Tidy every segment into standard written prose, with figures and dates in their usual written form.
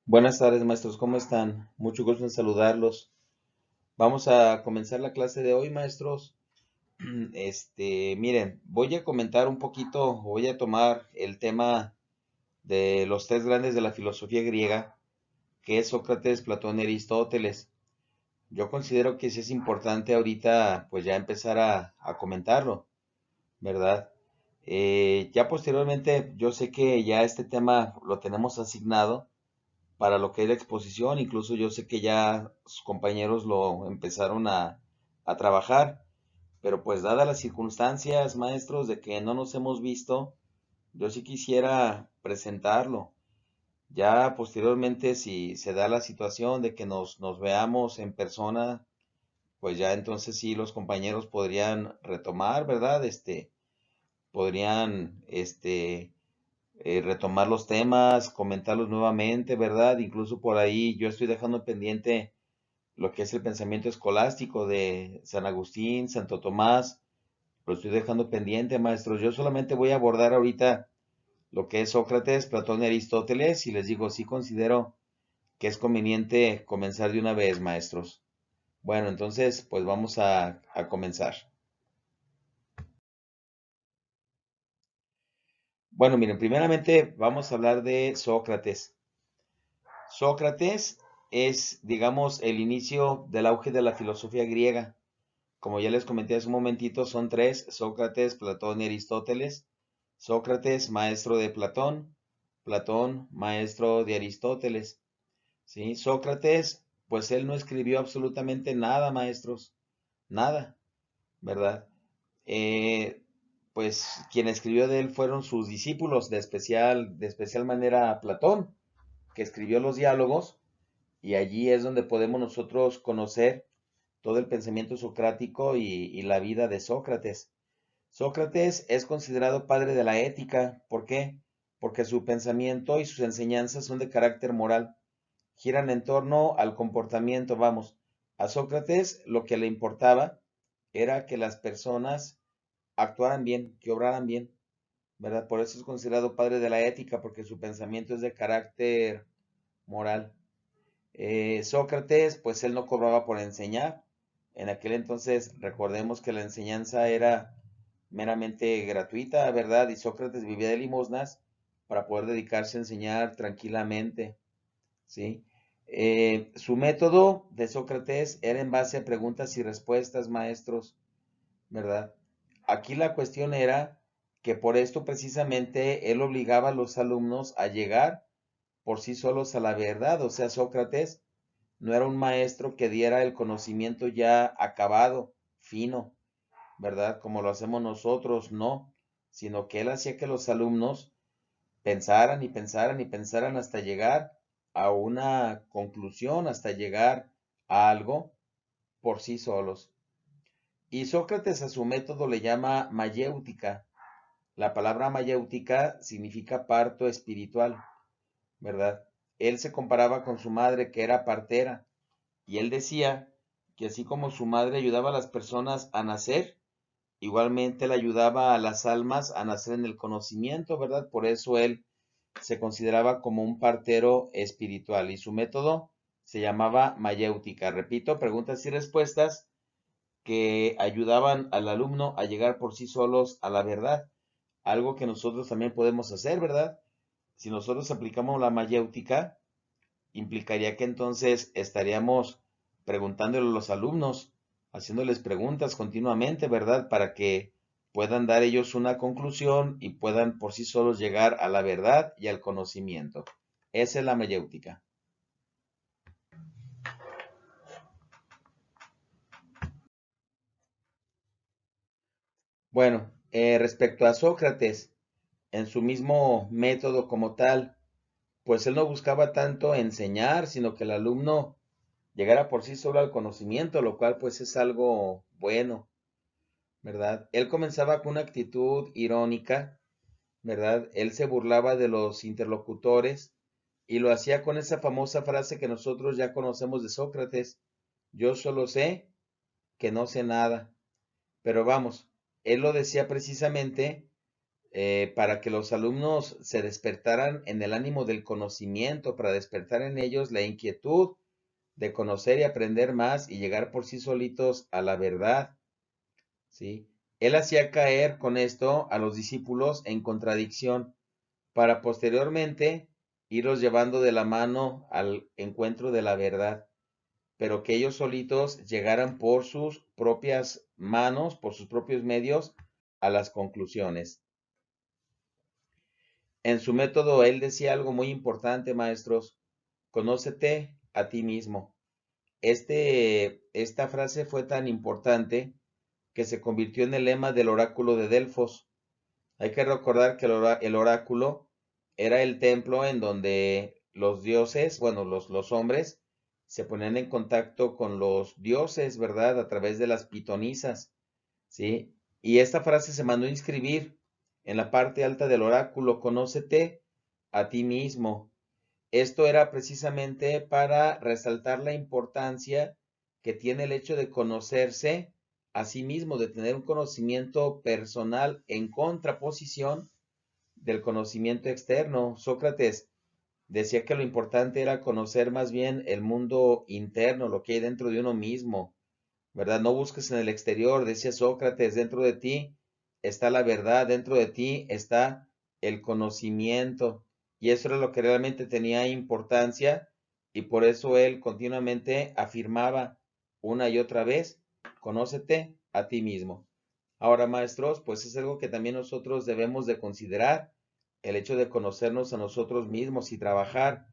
Buenas tardes, maestros, ¿cómo están? Mucho gusto en saludarlos. Vamos a comenzar la clase de hoy, maestros. Miren, voy a comentar un poquito, voy a tomar el tema de los tres grandes de la filosofía griega, que es Sócrates, Platón y Aristóteles. Yo considero que sí es importante ahorita, pues ya empezar a comentarlo, ¿verdad? Ya posteriormente, yo sé que ya este tema lo tenemos asignado para lo que es la exposición. Incluso yo sé que ya sus compañeros lo empezaron a trabajar, pero pues dadas las circunstancias, maestros, de que no nos hemos visto, yo sí quisiera presentarlo. Ya posteriormente, si se da la situación de que nos veamos en persona, pues ya entonces sí los compañeros podrían retomar, ¿verdad? Podrían, retomar los temas, comentarlos nuevamente, ¿verdad? Incluso por ahí yo estoy dejando pendiente lo que es el pensamiento escolástico de San Agustín, Santo Tomás, lo estoy dejando pendiente, maestros. Yo solamente voy a abordar ahorita lo que es Sócrates, Platón y Aristóteles y les digo, sí considero que es conveniente comenzar de una vez, maestros. Bueno, entonces, pues vamos a comenzar. Bueno, miren, primeramente vamos a hablar de Sócrates. Sócrates es, digamos, el inicio del auge de la filosofía griega. Como ya les comenté hace un momentito, son tres: Sócrates, Platón y Aristóteles. Sócrates, maestro de Platón; Platón, maestro de Aristóteles. ¿Sí? Sócrates, pues él no escribió absolutamente nada, maestros, nada, ¿verdad? Eh, pues quien escribió de él fueron sus discípulos, de especial manera Platón, que escribió los diálogos, y allí es donde podemos nosotros conocer todo el pensamiento socrático y la vida de Sócrates. Sócrates es considerado padre de la ética. ¿Por qué? Porque su pensamiento y sus enseñanzas son de carácter moral, giran en torno al comportamiento. Vamos, a Sócrates lo que le importaba era que las personas actuaran bien, que obraran bien, ¿verdad? Por eso es considerado padre de la ética, porque su pensamiento es de carácter moral. Sócrates, pues él no cobraba por enseñar. En aquel entonces, recordemos que la enseñanza era meramente gratuita, ¿verdad? Y Sócrates vivía de limosnas para poder dedicarse a enseñar tranquilamente, ¿sí? Su método de Sócrates era en base a preguntas y respuestas, maestros, ¿verdad? Aquí la cuestión era que por esto precisamente él obligaba a los alumnos a llegar por sí solos a la verdad. O sea, Sócrates no era un maestro que diera el conocimiento ya acabado, fino, ¿verdad? Como lo hacemos nosotros, no, sino que él hacía que los alumnos pensaran y pensaran y pensaran hasta llegar a una conclusión, hasta llegar a algo por sí solos. Y Sócrates a su método le llama mayéutica. La palabra mayéutica significa parto espiritual, ¿verdad? Él se comparaba con su madre, que era partera, y él decía que así como su madre ayudaba a las personas a nacer, igualmente le ayudaba a las almas a nacer en el conocimiento, ¿verdad? Por eso él se consideraba como un partero espiritual y su método se llamaba mayéutica. Repito, preguntas y respuestas que ayudaban al alumno a llegar por sí solos a la verdad, algo que nosotros también podemos hacer, ¿verdad? Si nosotros aplicamos la mayéutica, implicaría que entonces estaríamos preguntándole a los alumnos, haciéndoles preguntas continuamente, ¿verdad? Para que puedan dar ellos una conclusión y puedan por sí solos llegar a la verdad y al conocimiento. Esa es la mayéutica. Bueno, respecto a Sócrates, en su mismo método como tal, pues él no buscaba tanto enseñar, sino que el alumno llegara por sí solo al conocimiento, lo cual pues es algo bueno, ¿verdad? Él comenzaba con una actitud irónica, ¿verdad? Él se burlaba de los interlocutores y lo hacía con esa famosa frase que nosotros ya conocemos de Sócrates: yo solo sé que no sé nada. Pero vamos, él lo decía precisamente para que los alumnos se despertaran en el ánimo del conocimiento, para despertar en ellos la inquietud de conocer y aprender más y llegar por sí solitos a la verdad, ¿sí? Él hacía caer con esto a los discípulos en contradicción para posteriormente irlos llevando de la mano al encuentro de la verdad, pero que ellos solitos llegaran por sus propias manos, por sus propios medios, a las conclusiones. En su método, él decía algo muy importante, maestros: conócete a ti mismo. Esta frase fue tan importante que se convirtió en el lema del oráculo de Delfos. Hay que recordar que el oráculo era el templo en donde los dioses, bueno, los hombres, se ponían en contacto con los dioses, ¿verdad? A través de las pitonisas, ¿sí? Y esta frase se mandó a inscribir en la parte alta del oráculo: conócete a ti mismo. Esto era precisamente para resaltar la importancia que tiene el hecho de conocerse a sí mismo, de tener un conocimiento personal en contraposición del conocimiento externo. Sócrates decía que lo importante era conocer más bien el mundo interno, lo que hay dentro de uno mismo, ¿verdad? No busques en el exterior, decía Sócrates: dentro de ti está la verdad, dentro de ti está el conocimiento. Y eso era lo que realmente tenía importancia, y por eso él continuamente afirmaba una y otra vez: conócete a ti mismo. Ahora, maestros, pues es algo que también nosotros debemos de considerar, el hecho de conocernos a nosotros mismos y trabajar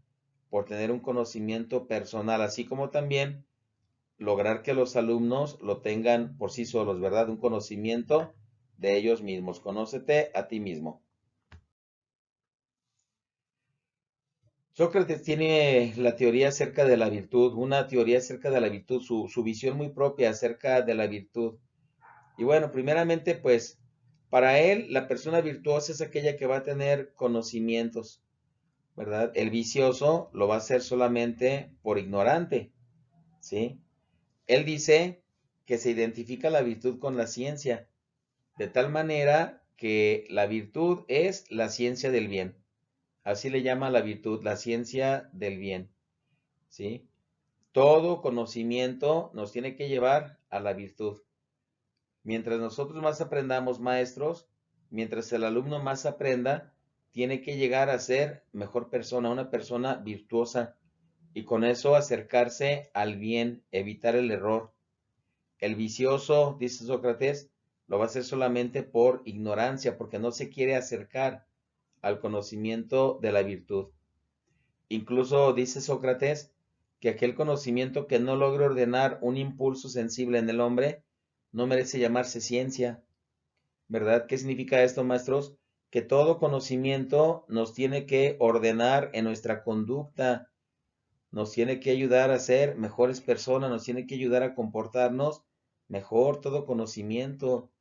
por tener un conocimiento personal, así como también lograr que los alumnos lo tengan por sí solos, ¿verdad? Un conocimiento de ellos mismos. Conócete a ti mismo. Sócrates tiene la teoría acerca de la virtud, una teoría acerca de la virtud, su visión muy propia acerca de la virtud. Y bueno, primeramente, pues, para él, la persona virtuosa es aquella que va a tener conocimientos, ¿verdad? El vicioso lo va a hacer solamente por ignorante, ¿sí? Él dice que se identifica la virtud con la ciencia, de tal manera que la virtud es la ciencia del bien. Así le llama la virtud, la ciencia del bien, ¿sí? Todo conocimiento nos tiene que llevar a la virtud. Mientras nosotros más aprendamos, maestros, mientras el alumno más aprenda, tiene que llegar a ser mejor persona, una persona virtuosa, y con eso acercarse al bien, evitar el error. El vicioso, dice Sócrates, lo va a hacer solamente por ignorancia, porque no se quiere acercar al conocimiento de la virtud. Incluso dice Sócrates que aquel conocimiento que no logre ordenar un impulso sensible en el hombre no merece llamarse ciencia, ¿verdad? ¿Qué significa esto, maestros? Que todo conocimiento nos tiene que ordenar en nuestra conducta, nos tiene que ayudar a ser mejores personas, nos tiene que ayudar a comportarnos mejor, todo conocimiento,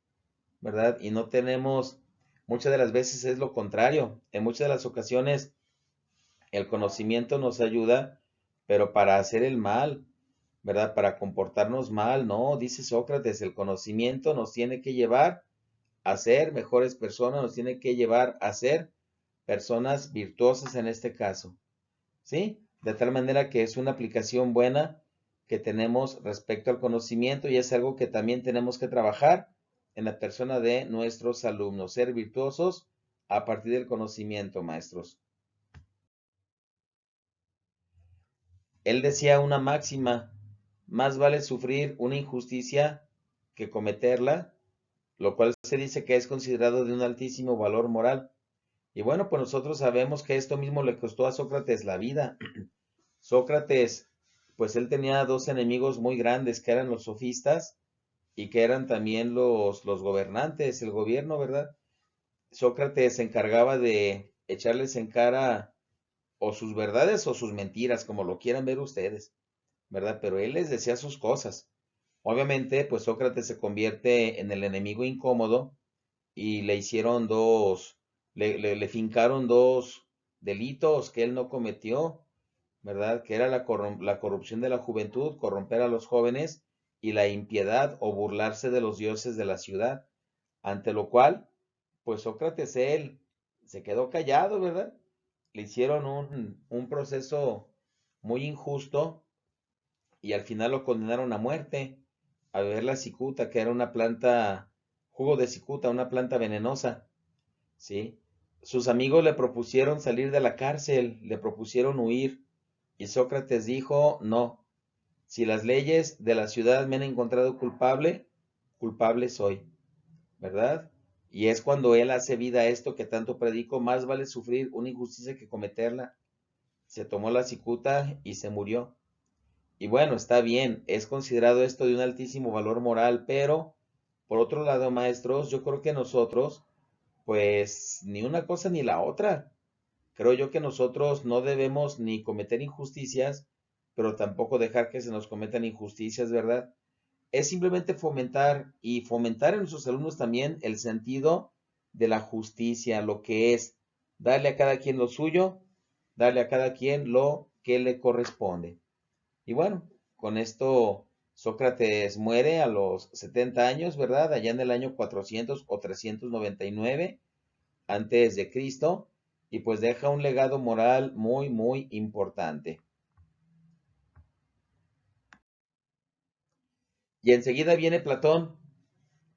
¿verdad? Y no tenemos, muchas de las veces es lo contrario. En muchas de las ocasiones el conocimiento nos ayuda, pero para hacer el mal, ¿verdad? Para comportarnos mal, no, dice Sócrates: el conocimiento nos tiene que llevar a ser mejores personas, nos tiene que llevar a ser personas virtuosas en este caso, ¿sí? De tal manera que es una aplicación buena que tenemos respecto al conocimiento, y es algo que también tenemos que trabajar en la persona de nuestros alumnos, ser virtuosos a partir del conocimiento, maestros. Él decía una máxima: más vale sufrir una injusticia que cometerla, lo cual se dice que es considerado de un altísimo valor moral. Y bueno, pues nosotros sabemos que esto mismo le costó a Sócrates la vida. Sócrates, pues él tenía dos enemigos muy grandes, que eran los sofistas y que eran también los gobernantes, el gobierno, ¿verdad? Sócrates se encargaba de echarles en cara o sus verdades o sus mentiras, como lo quieran ver ustedes, ¿verdad? Pero él les decía sus cosas. Obviamente, pues Sócrates se convierte en el enemigo incómodo, y le hicieron le fincaron dos delitos que él no cometió, ¿verdad? Que era la corrupción de la juventud, corromper a los jóvenes, y la impiedad o burlarse de los dioses de la ciudad, ante lo cual Pues Sócrates, él se quedó callado, ¿verdad? Le hicieron un proceso muy injusto y al final lo condenaron a muerte, a beber la cicuta, que era una planta, jugo de cicuta, una planta venenosa, ¿sí? Sus amigos le propusieron salir de la cárcel, le propusieron huir, y Sócrates dijo, no, si las leyes de la ciudad me han encontrado culpable, culpable soy, ¿verdad? Y es cuando él hace vida a esto que tanto predico, más vale sufrir una injusticia que cometerla. Se tomó la cicuta y se murió. Y bueno, está bien, es considerado esto de un altísimo valor moral, pero por otro lado, maestros, yo creo que nosotros, pues ni una cosa ni la otra. Creo yo que nosotros no debemos ni cometer injusticias, pero tampoco dejar que se nos cometan injusticias, ¿verdad? Es simplemente fomentar y fomentar en nuestros alumnos también el sentido de la justicia, lo que es darle a cada quien lo suyo, darle a cada quien lo que le corresponde. Y bueno, con esto Sócrates muere a los 70 años, ¿verdad? Allá en el año 400 o 399 antes de Cristo, y pues deja un legado moral muy, muy importante. Y enseguida viene Platón,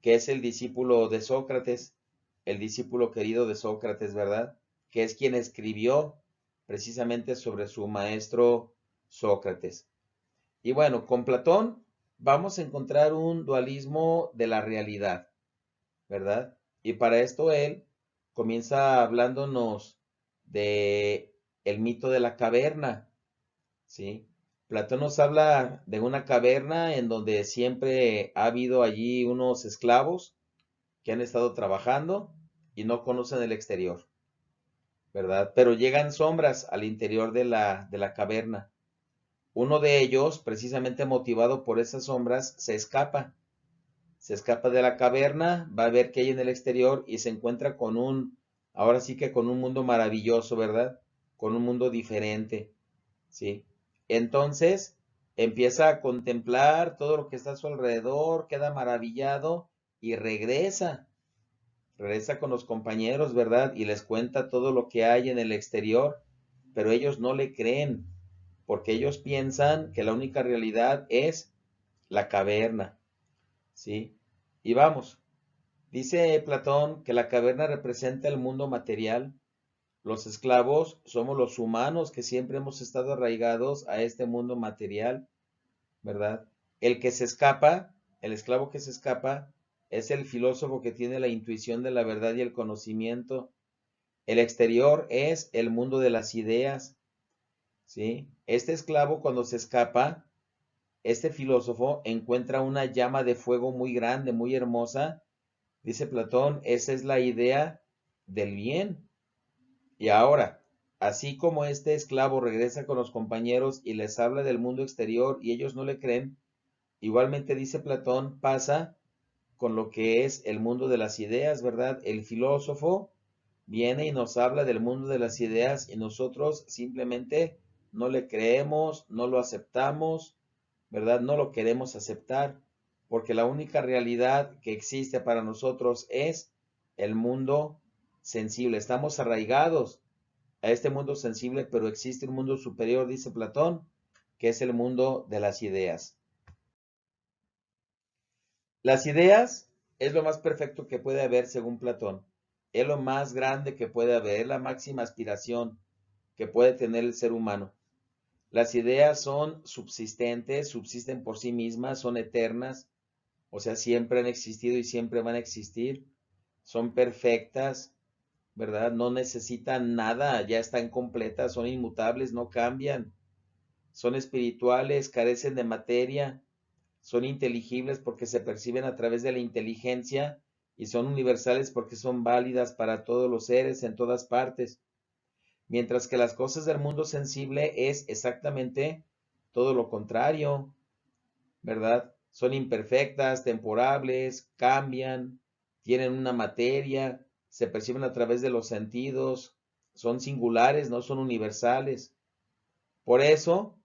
que es el discípulo de Sócrates, el discípulo querido de Sócrates, ¿verdad? Que es quien escribió precisamente sobre su maestro Sócrates. Y bueno, con Platón vamos a encontrar un dualismo de la realidad, ¿verdad? Y para esto él comienza hablándonos de el mito de la caverna, ¿sí? Platón nos habla de una caverna en donde siempre ha habido allí unos esclavos que han estado trabajando y no conocen el exterior, ¿verdad? Pero llegan sombras al interior de la caverna. Uno de ellos, precisamente motivado por esas sombras, se escapa de la caverna, va a ver qué hay en el exterior y se encuentra con ahora sí que con un mundo maravilloso, ¿verdad? Con un mundo diferente, ¿sí? Entonces empieza a contemplar todo lo que está a su alrededor, queda maravillado y regresa con los compañeros, ¿verdad? Y les cuenta todo lo que hay en el exterior, pero ellos no le creen, porque ellos piensan que la única realidad es la caverna, ¿sí? Y vamos, dice Platón que la caverna representa el mundo material. Los esclavos somos los humanos que siempre hemos estado arraigados a este mundo material, ¿verdad? El que se escapa, el esclavo que se escapa, es el filósofo que tiene la intuición de la verdad y el conocimiento. El exterior es el mundo de las ideas, ¿sí? Este esclavo cuando se escapa, este filósofo encuentra una llama de fuego muy grande, muy hermosa. Dice Platón, esa es la idea del bien. Y ahora, así como este esclavo regresa con los compañeros y les habla del mundo exterior y ellos no le creen, igualmente dice Platón, pasa con lo que es el mundo de las ideas, ¿verdad? El filósofo viene y nos habla del mundo de las ideas y nosotros simplemente no le creemos, no lo aceptamos, ¿verdad? No lo queremos aceptar, porque la única realidad que existe para nosotros es el mundo sensible. Estamos arraigados a este mundo sensible, pero existe un mundo superior, dice Platón, que es el mundo de las ideas. Las ideas es lo más perfecto que puede haber según Platón. Es lo más grande que puede haber, es la máxima aspiración que puede tener el ser humano. Las ideas son subsistentes, subsisten por sí mismas, son eternas, o sea, siempre han existido y siempre van a existir. Son perfectas, ¿verdad? No necesitan nada, ya están completas, son inmutables, no cambian. Son espirituales, carecen de materia, son inteligibles porque se perciben a través de la inteligencia y son universales porque son válidas para todos los seres en todas partes. Mientras que las cosas del mundo sensible es exactamente todo lo contrario, ¿verdad? Son imperfectas, temporables, cambian, tienen una materia, se perciben a través de los sentidos, son singulares, no son universales. Por eso,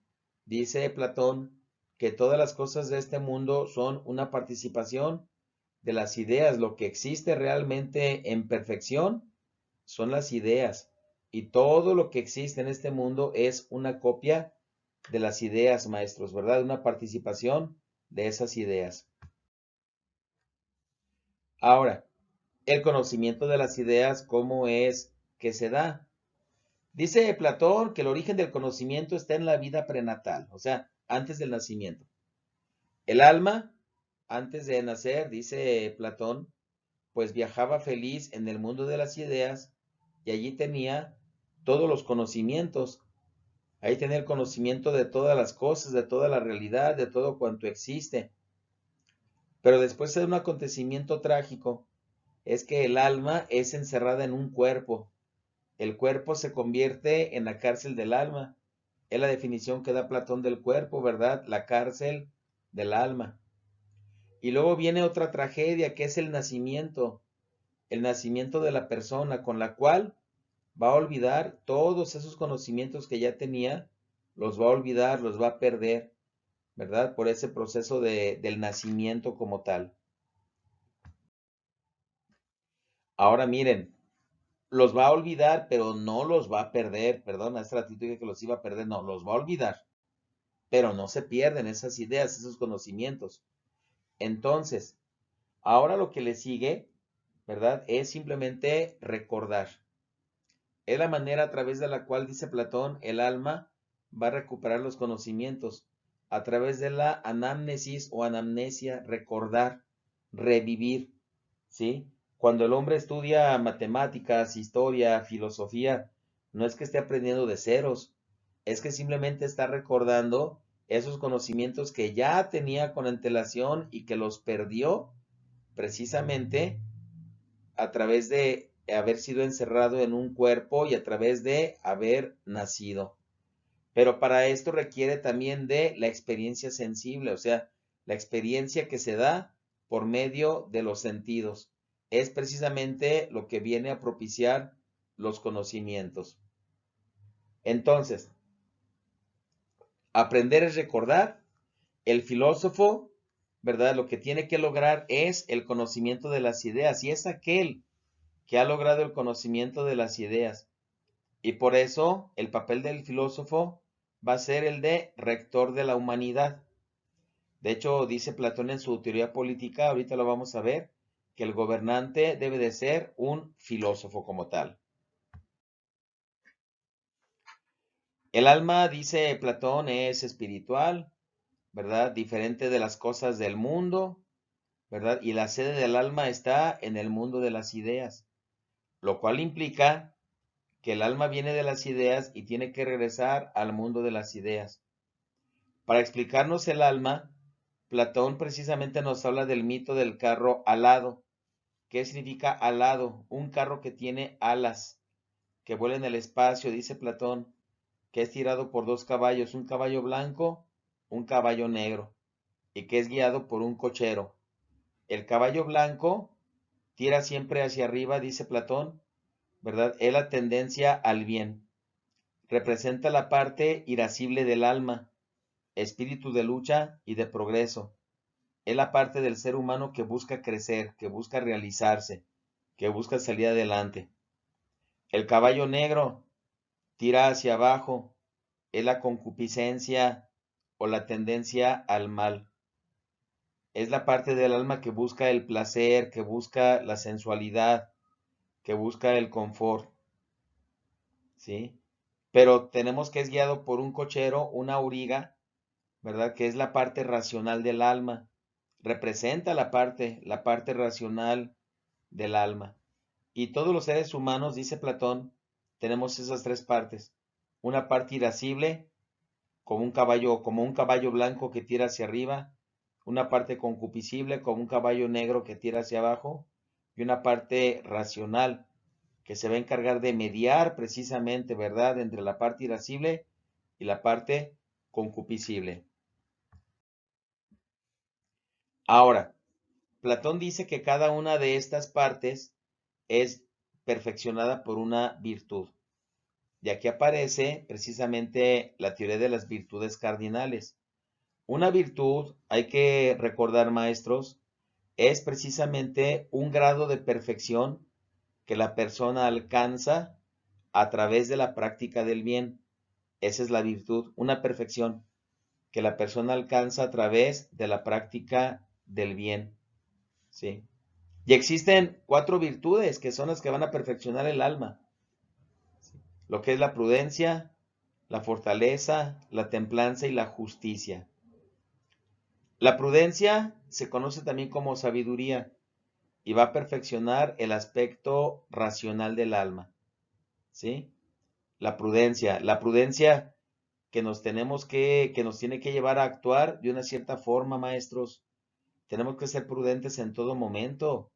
dice Platón, que todas las cosas de este mundo son una participación de las ideas. Lo que existe realmente en perfección son las ideas. Y todo lo que existe en este mundo es una copia de las ideas, maestros, ¿verdad? Una participación de esas ideas. Ahora, el conocimiento de las ideas, ¿cómo es que se da? Dice Platón que el origen del conocimiento está en la vida prenatal, o sea, antes del nacimiento. El alma, antes de nacer, dice Platón, pues viajaba feliz en el mundo de las ideas y allí tenía todos los conocimientos. Ahí tenía el conocimiento de todas las cosas, de toda la realidad, de todo cuanto existe. Pero después de un acontecimiento trágico, es que el alma es encerrada en un cuerpo. El cuerpo se convierte en la cárcel del alma. Es la definición que da Platón del cuerpo, ¿verdad? La cárcel del alma. Y luego viene otra tragedia que es el nacimiento de la persona con la cual va a olvidar todos esos conocimientos que ya tenía, los va a olvidar, los va a perder, ¿verdad? Por ese proceso del nacimiento como tal. Ahora miren, los va a olvidar, pero no los va a perder. Perdón, hace ratito dije que los iba a perder, no, los va a olvidar, pero no se pierden esas ideas, esos conocimientos. Entonces, ahora lo que le sigue, ¿verdad? Es simplemente recordar. Es la manera a través de la cual, dice Platón, el alma va a recuperar los conocimientos. A través de la anamnesis o anamnesia, recordar, revivir, ¿sí? Cuando el hombre estudia matemáticas, historia, filosofía, no es que esté aprendiendo de ceros, es que simplemente está recordando esos conocimientos que ya tenía con antelación y que los perdió precisamente a través de haber sido encerrado en un cuerpo y a través de haber nacido. Pero para esto requiere también de la experiencia sensible, o sea, la experiencia que se da por medio de los sentidos. Es precisamente lo que viene a propiciar los conocimientos. Entonces, aprender es recordar. El filósofo, ¿verdad? Lo que tiene que lograr es el conocimiento de las ideas y es aquel que ha logrado el conocimiento de las ideas. Y por eso el papel del filósofo va a ser el de rector de la humanidad. De hecho, dice Platón en su teoría política, ahorita lo vamos a ver, que el gobernante debe de ser un filósofo como tal. El alma, dice Platón, es espiritual, ¿verdad? Diferente de las cosas del mundo, ¿verdad? Y la sede del alma está en el mundo de las ideas, lo cual implica que el alma viene de las ideas y tiene que regresar al mundo de las ideas. Para explicarnos el alma, Platón precisamente nos habla del mito del carro alado. ¿Qué significa alado? Un carro que tiene alas, que vuela en el espacio, dice Platón, que es tirado por dos caballos, un caballo blanco, un caballo negro, y que es guiado por un cochero. El caballo blanco tira siempre hacia arriba, dice Platón, ¿verdad? Es la tendencia al bien. Representa la parte irascible del alma, espíritu de lucha y de progreso. Es la parte del ser humano que busca crecer, que busca realizarse, que busca salir adelante. El caballo negro tira hacia abajo, es la concupiscencia o la tendencia al mal. Es la parte del alma que busca el placer, que busca la sensualidad, que busca el confort, ¿sí? Pero tenemos que es guiado por un cochero, una auriga, ¿verdad? Que es la parte racional del alma. Representa la parte racional del alma. Y todos los seres humanos, dice Platón, tenemos esas tres partes. Una parte irascible, como un caballo blanco que tira hacia arriba, una parte concupiscible, como un caballo negro que tira hacia abajo, y una parte racional, que se va a encargar de mediar precisamente, ¿verdad?, entre la parte irascible y la parte concupiscible. Ahora, Platón dice que cada una de estas partes es perfeccionada por una virtud. Y aquí aparece precisamente la teoría de las virtudes cardinales. Una virtud, hay que recordar, maestros, es precisamente un grado de perfección que la persona alcanza a través de la práctica del bien. Esa es la virtud, una perfección que la persona alcanza a través de la práctica del bien. ¿Sí? Y existen 4 virtudes que son las que van a perfeccionar el alma. Lo que es la prudencia, la fortaleza, la templanza y la justicia. La prudencia se conoce también como sabiduría y va a perfeccionar el aspecto racional del alma. ¿Sí? La prudencia que nos tiene que llevar a actuar de una cierta forma, maestros. Tenemos que ser prudentes en todo momento.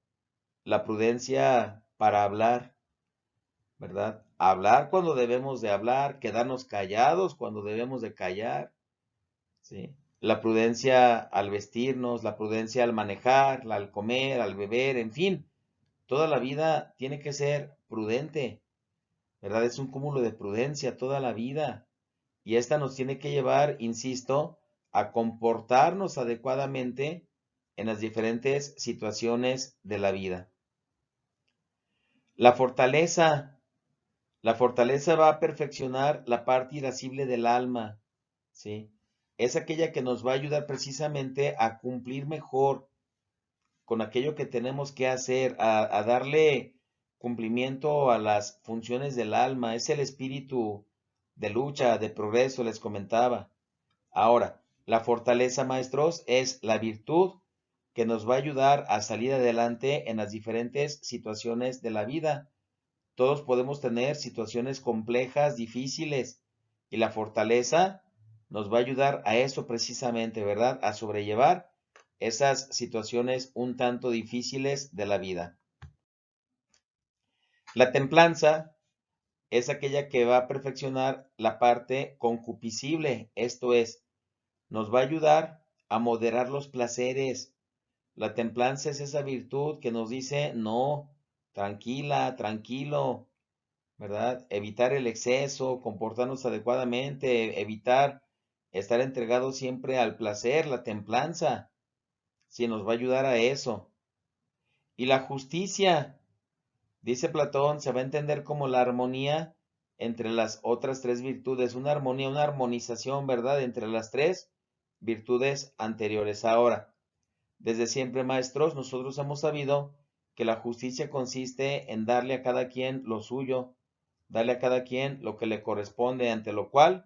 La prudencia para hablar, ¿verdad? Hablar cuando debemos de hablar, quedarnos callados cuando debemos de callar, ¿sí? La prudencia al vestirnos, la prudencia al manejar, al comer, al beber, en fin, toda la vida tiene que ser prudente, ¿verdad? Es un cúmulo de prudencia toda la vida. Y esta nos tiene que llevar, insisto, a comportarnos adecuadamente en las diferentes situaciones de la vida. La fortaleza. La fortaleza va a perfeccionar la parte irascible del alma, ¿sí? Es aquella que nos va a ayudar precisamente a cumplir mejor con aquello que tenemos que hacer, a darle cumplimiento a las funciones del alma. Es el espíritu de lucha, de progreso, les comentaba. Ahora, la fortaleza, maestros, es la virtud que nos va a ayudar a salir adelante en las diferentes situaciones de la vida. Todos podemos tener situaciones complejas, difíciles, y la fortaleza nos va a ayudar a eso precisamente, ¿verdad? A sobrellevar esas situaciones un tanto difíciles de la vida. La templanza es aquella que va a perfeccionar la parte concupiscible, esto es, nos va a ayudar a moderar los placeres. La templanza es esa virtud que nos dice, no, tranquila, tranquilo, ¿verdad? Evitar el exceso, comportarnos adecuadamente, evitar estar entregado siempre al placer, la templanza, sí nos va a ayudar a eso. Y la justicia, dice Platón, se va a entender como la armonía entre las otras 3 virtudes, una armonía, una armonización, ¿verdad? Entre las 3 virtudes anteriores. Ahora, desde siempre, maestros, nosotros hemos sabido que la justicia consiste en darle a cada quien lo suyo, darle a cada quien lo que le corresponde, ante lo cual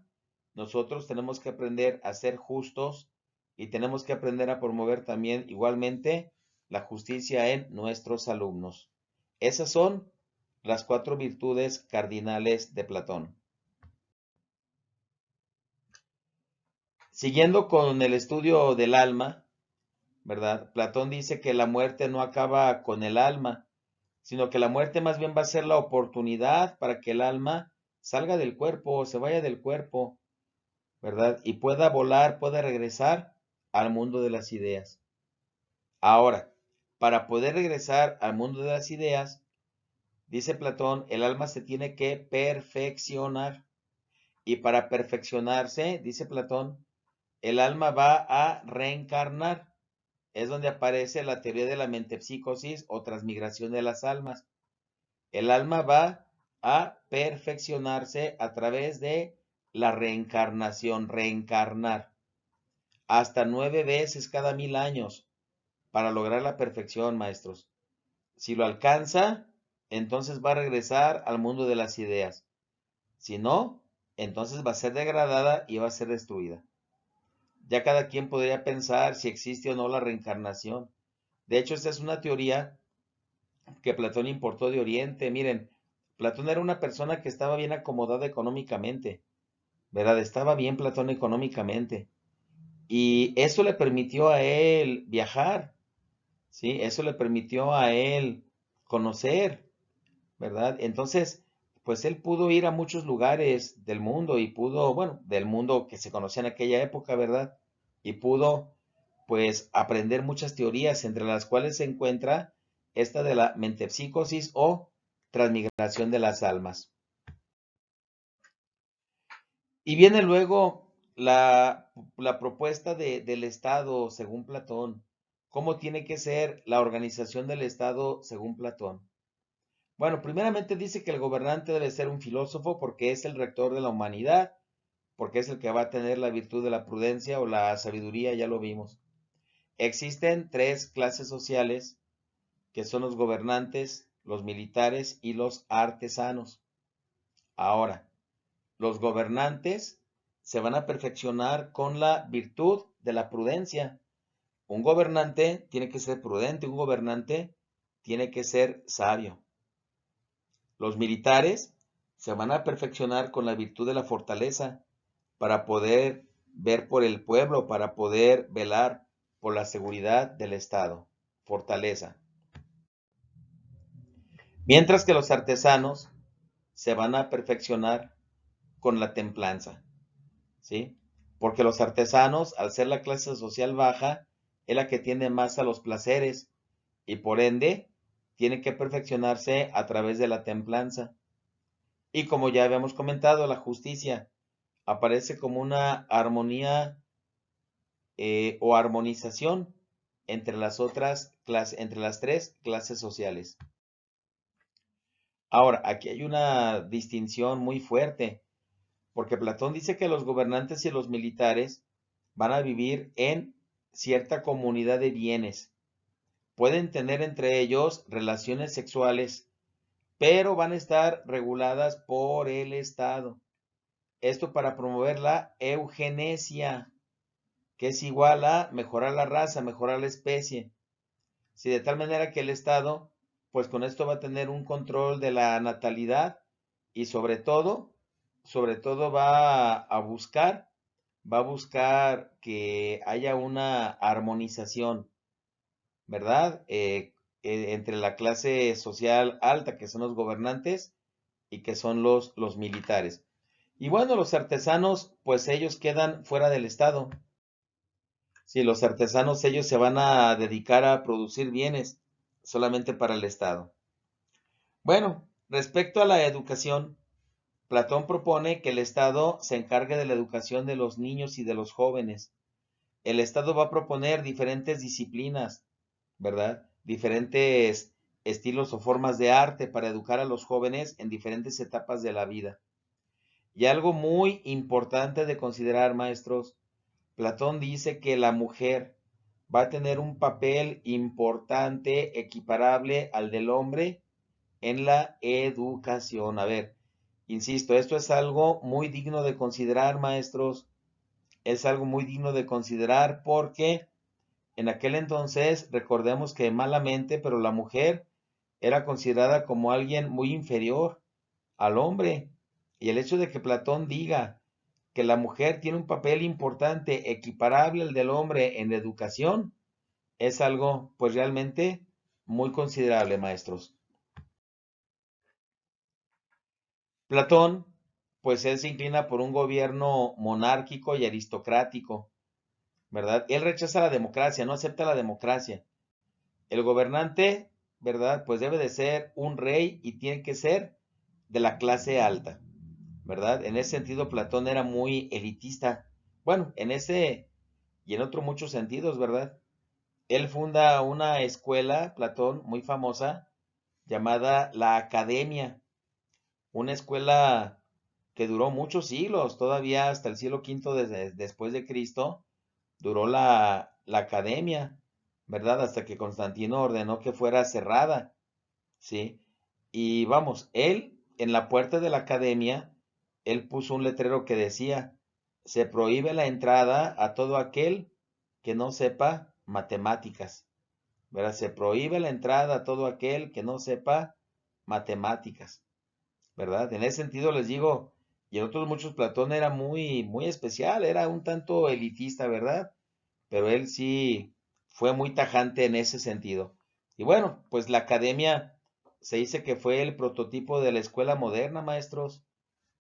nosotros tenemos que aprender a ser justos y tenemos que aprender a promover también igualmente la justicia en nuestros alumnos. Esas son las 4 virtudes cardinales de Platón. Siguiendo con el estudio del alma, ¿verdad? Platón dice que la muerte no acaba con el alma, sino que la muerte más bien va a ser la oportunidad para que el alma salga del cuerpo, se vaya del cuerpo, ¿verdad? Y pueda volar, pueda regresar al mundo de las ideas. Ahora, para poder regresar al mundo de las ideas, dice Platón, el alma se tiene que perfeccionar. Y para perfeccionarse, dice Platón, el alma va a reencarnar. Es donde aparece la teoría de la mentepsicosis o transmigración de las almas. El alma va a perfeccionarse a través de la reencarnación, reencarnar, hasta 9 veces cada 1000 años para lograr la perfección, maestros. Si lo alcanza, entonces va a regresar al mundo de las ideas. Si no, entonces va a ser degradada y va a ser destruida. Ya cada quien podría pensar si existe o no la reencarnación. De hecho, esta es una teoría que Platón importó de Oriente. Miren, Platón era una persona que estaba bien acomodada económicamente, ¿verdad? Estaba bien Platón económicamente. Y eso le permitió a él viajar, ¿sí? Eso le permitió a él conocer, ¿verdad? Entonces, pues él pudo ir a muchos lugares del mundo y pudo, bueno, del mundo que se conocía en aquella época, ¿verdad? Y pudo, pues, aprender muchas teorías, entre las cuales se encuentra esta de la metempsicosis o transmigración de las almas. Y viene luego la propuesta del Estado, según Platón. ¿cómo tiene que ser la organización del Estado según Platón? Bueno, primeramente dice que el gobernante debe ser un filósofo porque es el rector de la humanidad, porque es el que va a tener la virtud de la prudencia o la sabiduría, ya lo vimos. Existen tres clases sociales que son los gobernantes, los militares y los artesanos. Ahora, los gobernantes se van a perfeccionar con la virtud de la prudencia. Un gobernante tiene que ser prudente, un gobernante tiene que ser sabio. Los militares se van a perfeccionar con la virtud de la fortaleza para poder ver por el pueblo, para poder velar por la seguridad del Estado. Fortaleza. Mientras que los artesanos se van a perfeccionar con la templanza, ¿sí? Porque los artesanos, al ser la clase social baja, es la que tiende más a los placeres y por ende tiene que perfeccionarse a través de la templanza. Y como ya habíamos comentado, la justicia aparece como una armonía o armonización entre las otras clases, entre las tres clases sociales. Ahora, aquí hay una distinción muy fuerte, porque Platón dice que los gobernantes y los militares van a vivir en cierta comunidad de bienes. Pueden tener entre ellos relaciones sexuales, pero van a estar reguladas por el Estado. Esto para promover la eugenesia, que es igual a mejorar la raza, mejorar la especie. Si de tal manera que el Estado, pues con esto va a tener un control de la natalidad y sobre todo va a buscar que haya una armonización, ¿verdad? Entre la clase social alta, que son los gobernantes, y que son los militares. Y bueno, los artesanos, pues ellos quedan fuera del Estado. Si los artesanos, ellos se van a dedicar a producir bienes solamente para el Estado. Bueno, respecto a la educación, Platón propone que el Estado se encargue de la educación de los niños y de los jóvenes. El Estado va a proponer diferentes disciplinas, ¿verdad? Diferentes estilos o formas de arte para educar a los jóvenes en diferentes etapas de la vida. Y algo muy importante de considerar, maestros, Platón dice que la mujer va a tener un papel importante, equiparable al del hombre en la educación. A ver, insisto, esto es algo muy digno de considerar, maestros. Es algo muy digno de considerar porque en aquel entonces, recordemos que malamente, pero la mujer era considerada como alguien muy inferior al hombre. Y el hecho de que Platón diga que la mujer tiene un papel importante, equiparable al del hombre en la educación, es algo pues realmente muy considerable, maestros. Platón, pues él se inclina por un gobierno monárquico y aristocrático, ¿verdad? Él rechaza la democracia, no acepta la democracia. El gobernante, ¿verdad? Pues debe de ser un rey y tiene que ser de la clase alta, ¿verdad? En ese sentido, Platón era muy elitista. Bueno, en ese y en otros muchos sentidos, ¿verdad? Él funda una escuela, Platón, muy famosa, llamada la Academia, una escuela que duró muchos siglos, todavía hasta el siglo V después de Cristo, duró la Academia, ¿verdad? Hasta que Constantino ordenó que fuera cerrada, ¿sí? Y vamos, él en la puerta de la Academia, él puso un letrero que decía, se prohíbe la entrada a todo aquel que no sepa matemáticas. ¿Verdad? Se prohíbe la entrada a todo aquel que no sepa matemáticas, ¿verdad? En ese sentido les digo, y en otros muchos Platón era muy, muy especial, era un tanto elitista, ¿verdad? Pero él sí fue muy tajante en ese sentido. Y bueno, pues la academia se dice que fue el prototipo de la escuela moderna, maestros.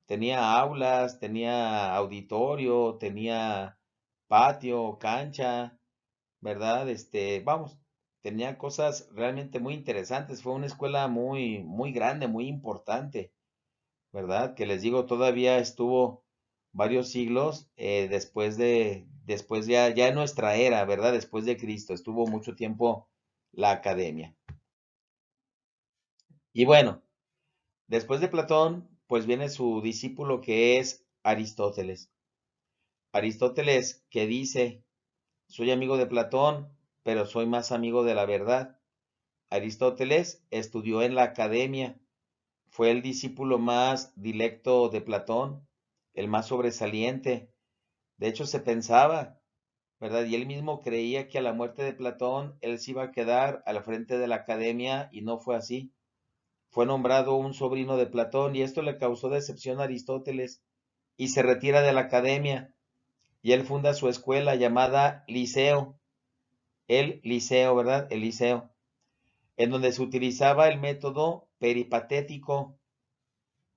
Tenía aulas, tenía auditorio, tenía patio, cancha, ¿verdad? Vamos, tenía cosas realmente muy interesantes. Fue una escuela muy, muy grande, muy importante, ¿verdad? Que les digo, todavía estuvo varios siglos después ya en nuestra era, ¿verdad? Después de Cristo, estuvo mucho tiempo la academia. Y bueno, después de Platón, pues viene su discípulo que es Aristóteles. Aristóteles que dice, soy amigo de Platón, pero soy más amigo de la verdad. Aristóteles estudió en la academia, fue el discípulo más dilecto de Platón, el más sobresaliente. De hecho, se pensaba, ¿verdad? Y él mismo creía que a la muerte de Platón, él se iba a quedar al frente de la academia y no fue así. Fue nombrado un sobrino de Platón y esto le causó decepción a Aristóteles y se retira de la academia y él funda su escuela llamada Liceo, el Liceo, ¿verdad? El Liceo, en donde se utilizaba el método peripatético,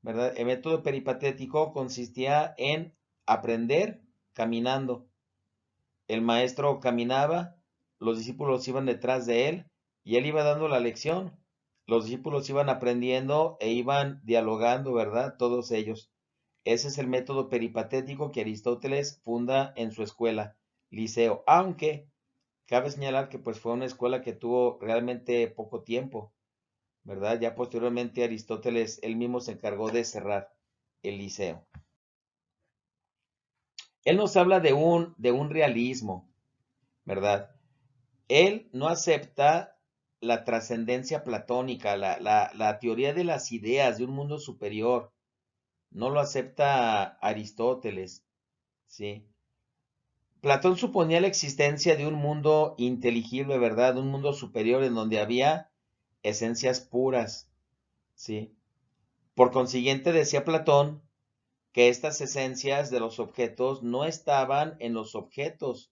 ¿verdad? El método peripatético consistía en aprender caminando. El maestro caminaba, los discípulos iban detrás de él y él iba dando la lección. Los discípulos iban aprendiendo e iban dialogando, ¿verdad? Todos ellos. Ese es el método peripatético que Aristóteles funda en su escuela, Liceo, aunque cabe señalar que pues fue una escuela que tuvo realmente poco tiempo, ¿verdad? Ya posteriormente Aristóteles él mismo se encargó de cerrar el Liceo. Él nos habla de un realismo, ¿verdad? Él no acepta la trascendencia platónica, la teoría de las ideas de un mundo superior. No lo acepta Aristóteles, ¿sí? Platón suponía la existencia de un mundo inteligible, ¿verdad? Un mundo superior en donde había esencias puras, ¿sí? Por consiguiente, decía Platón que estas esencias de los objetos no estaban en los objetos,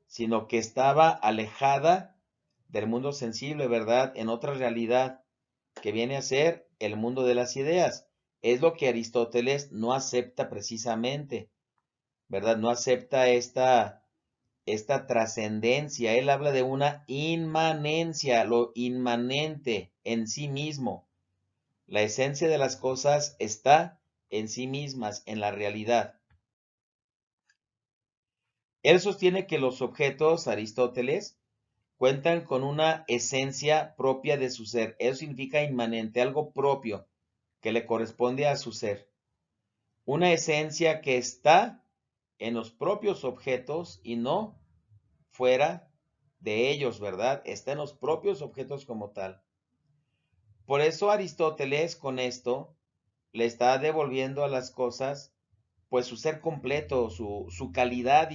sino que estaba alejada del mundo sensible, ¿verdad? En otra realidad que viene a ser el mundo de las ideas. Es lo que Aristóteles no acepta precisamente, ¿verdad? No acepta esta trascendencia. Él habla de una inmanencia, lo inmanente en sí mismo. La esencia de las cosas está en sí mismas, en la realidad. Él sostiene que los objetos, Aristóteles, cuentan con una esencia propia de su ser. Eso significa inmanente, algo propio que le corresponde a su ser. Una esencia que está en los propios objetos y no fuera de ellos, ¿verdad? Está en los propios objetos como tal. Por eso Aristóteles con esto le está devolviendo a las cosas pues su ser completo, su calidad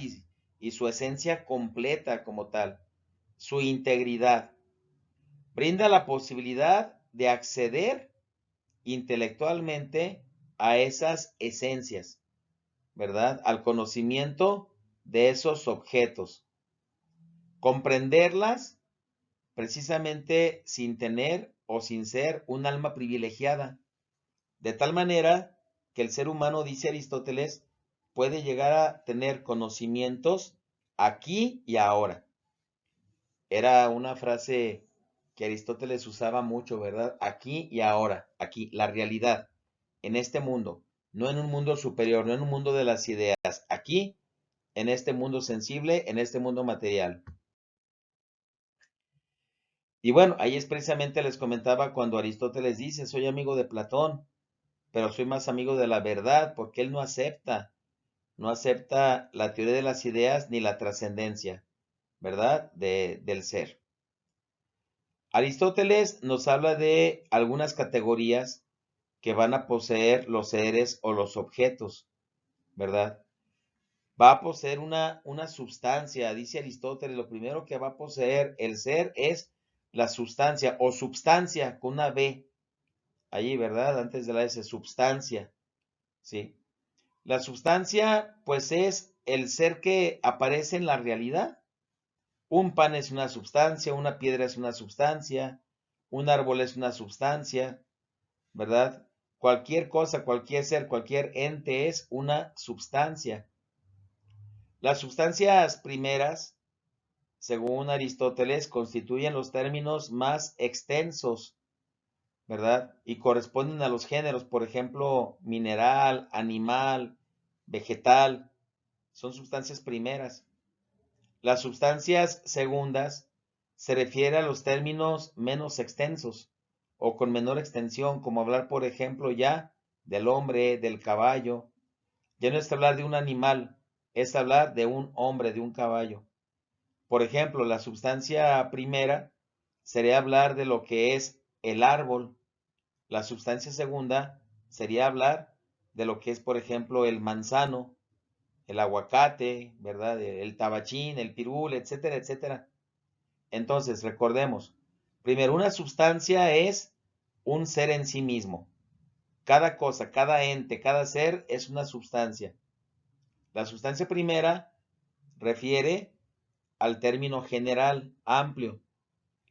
y su esencia completa como tal, su integridad. Brinda la posibilidad de acceder intelectualmente a esas esencias, ¿verdad? Al conocimiento de esos objetos. Comprenderlas precisamente sin tener o sin ser un alma privilegiada. De tal manera que el ser humano, dice Aristóteles, puede llegar a tener conocimientos aquí y ahora. Era una frase que Aristóteles usaba mucho, ¿verdad? Aquí y ahora, aquí, la realidad, en este mundo, no en un mundo superior, no en un mundo de las ideas, aquí, en este mundo sensible, en este mundo material. Y bueno, ahí es precisamente les comentaba cuando Aristóteles dice, soy amigo de Platón, pero soy más amigo de la verdad, porque él no acepta la teoría de las ideas ni la trascendencia, ¿verdad? Del ser. Aristóteles nos habla de algunas categorías que van a poseer los seres o los objetos, ¿verdad? Va a poseer una sustancia, dice Aristóteles, lo primero que va a poseer el ser es la sustancia o substancia con una B, allí, ¿verdad? Antes de la S, substancia, ¿sí? La sustancia, pues es el ser que aparece en la realidad. Un pan es una sustancia, una piedra es una sustancia, un árbol es una sustancia, ¿verdad? Cualquier cosa, cualquier ser, cualquier ente es una sustancia. Las sustancias primeras, según Aristóteles, constituyen los términos más extensos, ¿verdad? Y corresponden a los géneros, por ejemplo, mineral, animal, vegetal, son sustancias primeras. Las sustancias segundas se refiere a los términos menos extensos o con menor extensión, como hablar, por ejemplo, ya del hombre, del caballo. Ya no es hablar de un animal, es hablar de un hombre, de un caballo. Por ejemplo, la sustancia primera sería hablar de lo que es el árbol. La sustancia segunda sería hablar de lo que es, por ejemplo, el manzano, el aguacate, ¿verdad? El tabachín, el pirul, etcétera, etcétera. Entonces, recordemos, primero, una sustancia es un ser en sí mismo. Cada cosa, cada ente, cada ser es una sustancia. La sustancia primera refiere al término general, amplio.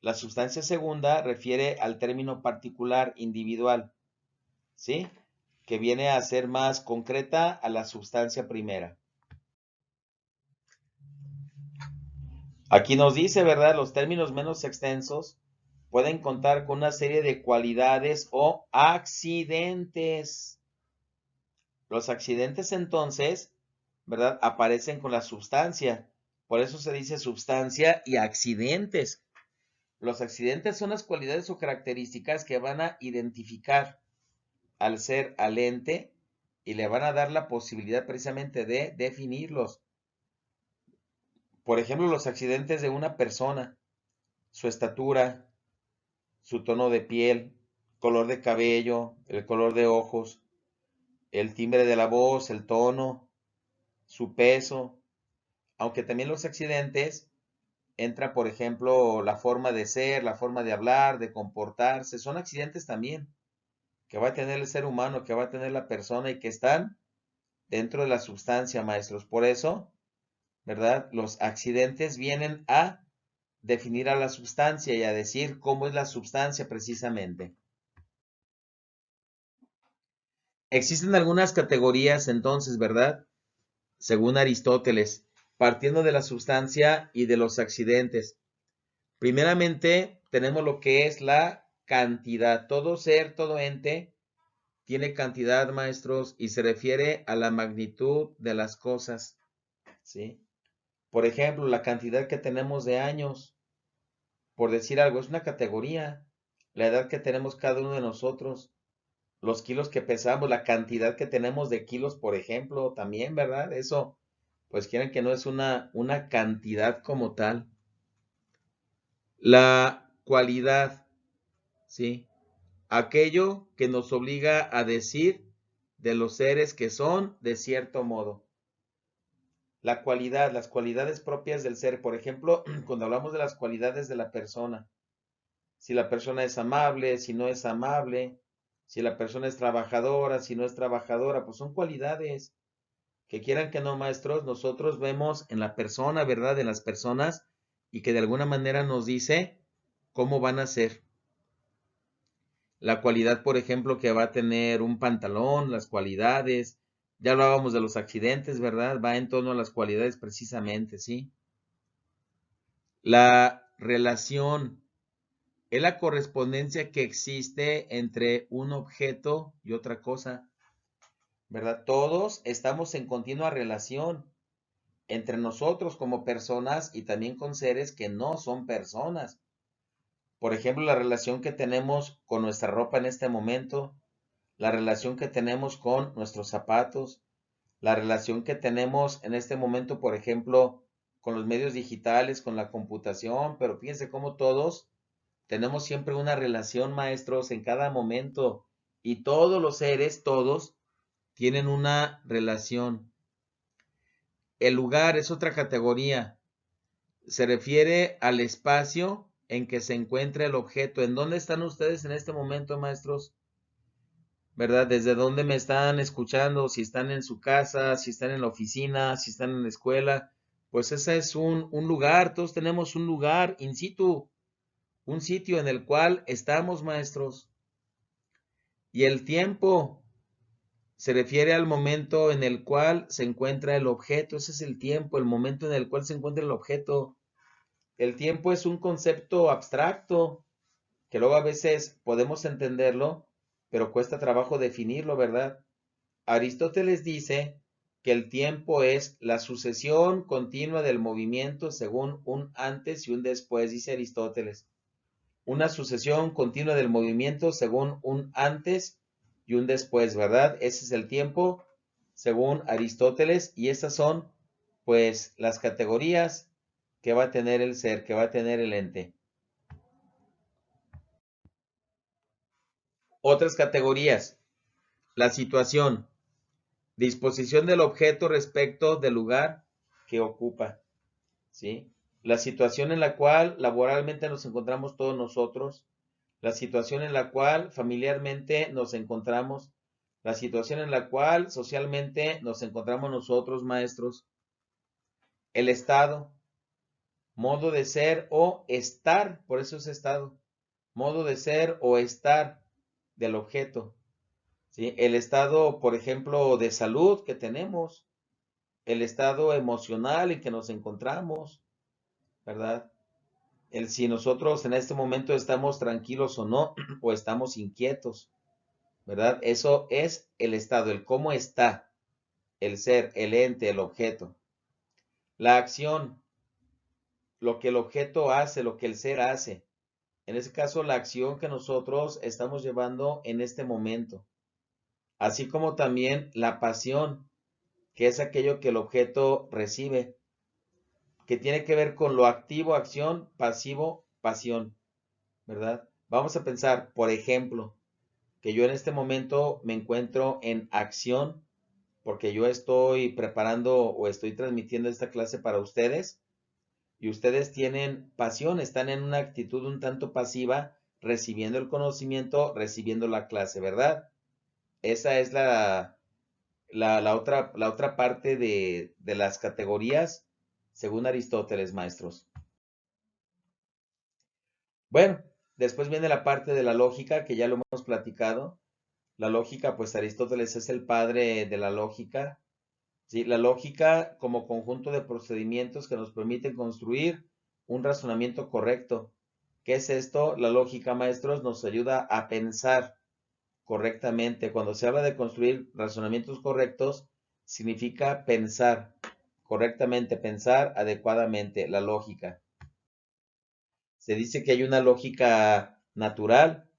La sustancia segunda refiere al término particular, individual, ¿sí? Que viene a ser más concreta a la sustancia primera. Aquí nos dice, ¿verdad? Los términos menos extensos pueden contar con una serie de cualidades o accidentes. Los accidentes entonces, ¿verdad? Aparecen con la sustancia. Por eso se dice sustancia y accidentes. Los accidentes son las cualidades o características que van a identificar al ser, al ente, y le van a dar la posibilidad precisamente de definirlos. Por ejemplo, los accidentes de una persona, su estatura, su tono de piel, color de cabello, el color de ojos, el timbre de la voz, el tono, su peso, aunque también los accidentes entra, por ejemplo, la forma de ser, la forma de hablar, de comportarse, son accidentes también que va a tener el ser humano, que va a tener la persona y que están dentro de la sustancia, maestros. Por eso, ¿verdad? Los accidentes vienen a definir a la sustancia y a decir cómo es la sustancia precisamente. Existen algunas categorías entonces, ¿verdad? Según Aristóteles, partiendo de la sustancia y de los accidentes. Primeramente, tenemos lo que es la cantidad. Todo ser, todo ente tiene cantidad, maestros, y se refiere a la magnitud de las cosas, ¿sí? Por ejemplo, la cantidad que tenemos de años, por decir algo, es una categoría. La edad que tenemos cada uno de nosotros, los kilos que pesamos, la cantidad que tenemos de kilos, por ejemplo, también, ¿verdad? Eso, pues quieren que no es una cantidad como tal. La cualidad, ¿sí? Aquello que nos obliga a decir de los seres que son de cierto modo. La cualidad, las cualidades propias del ser. Por ejemplo, cuando hablamos de las cualidades de la persona, si la persona es amable, si no es amable, si la persona es trabajadora, si no es trabajadora, pues son cualidades que quieran que no, maestros, nosotros vemos en la persona, ¿verdad? En las personas y que de alguna manera nos dice cómo van a ser. La cualidad, por ejemplo, que va a tener un pantalón, las cualidades. Ya hablábamos de los accidentes, ¿verdad? Va en torno a las cualidades precisamente, ¿sí? La relación es la correspondencia que existe entre un objeto y otra cosa, ¿verdad? Todos estamos en continua relación entre nosotros como personas y también con seres que no son personas. Por ejemplo, la relación que tenemos con nuestra ropa en este momento, la relación que tenemos con nuestros zapatos, la relación que tenemos en este momento, por ejemplo, con los medios digitales, con la computación, pero fíjense cómo todos tenemos siempre una relación, maestros, en cada momento, y todos los seres, todos, tienen una relación. El lugar es otra categoría. Se refiere al espacio en que se encuentra el objeto. ¿En dónde están ustedes en este momento, maestros? ¿Verdad? ¿Desde dónde me están escuchando? Si están en su casa, si están en la oficina, si están en la escuela. Pues ese es un lugar. Todos tenemos un lugar in situ, un sitio en el cual estamos, maestros. Y el tiempo se refiere al momento en el cual se encuentra el objeto. Ese es el tiempo, el momento en el cual se encuentra el objeto. El tiempo es un concepto abstracto que luego a veces podemos entenderlo, pero cuesta trabajo definirlo, ¿verdad? Aristóteles dice que el tiempo es la sucesión continua del movimiento según un antes y un después, dice Aristóteles. Una sucesión continua del movimiento según un antes y un después, ¿verdad? Ese es el tiempo según Aristóteles y esas son pues las categorías que va a tener el ser, que va a tener el ente. Otras categorías: la situación, disposición del objeto respecto del lugar que ocupa, ¿sí? La situación en la cual laboralmente nos encontramos todos nosotros, la situación en la cual familiarmente nos encontramos, la situación en la cual socialmente nos encontramos nosotros, maestros, el estado, modo de ser o estar, por eso es estado, modo de ser o estar del objeto, ¿sí? El estado, por ejemplo, de salud que tenemos, el estado emocional en que nos encontramos, ¿verdad? El si nosotros en este momento estamos tranquilos o no, o estamos inquietos, ¿verdad? Eso es el estado, el cómo está el ser, el ente, el objeto. La acción, lo que el objeto hace, lo que el ser hace. En este caso, la acción que nosotros estamos llevando en este momento. Así como también la pasión, que es aquello que el objeto recibe, que tiene que ver con lo activo, acción, pasivo, pasión, ¿verdad? Vamos a pensar, por ejemplo, que yo en este momento me encuentro en acción porque yo estoy preparando o estoy transmitiendo esta clase para ustedes y ustedes tienen pasión, están en una actitud un tanto pasiva, recibiendo el conocimiento, recibiendo la clase, ¿verdad? Esa es la otra parte de las categorías según Aristóteles, maestros. Bueno, después viene la parte de la lógica, que ya lo hemos platicado. La lógica, pues Aristóteles es el padre de la lógica, ¿sí? La lógica como conjunto de procedimientos que nos permiten construir un razonamiento correcto. ¿Qué es esto? La lógica, maestros, nos ayuda a pensar correctamente. Cuando se habla de construir razonamientos correctos, significa pensar correctamente, pensar adecuadamente, la lógica. Se dice que hay una lógica natural,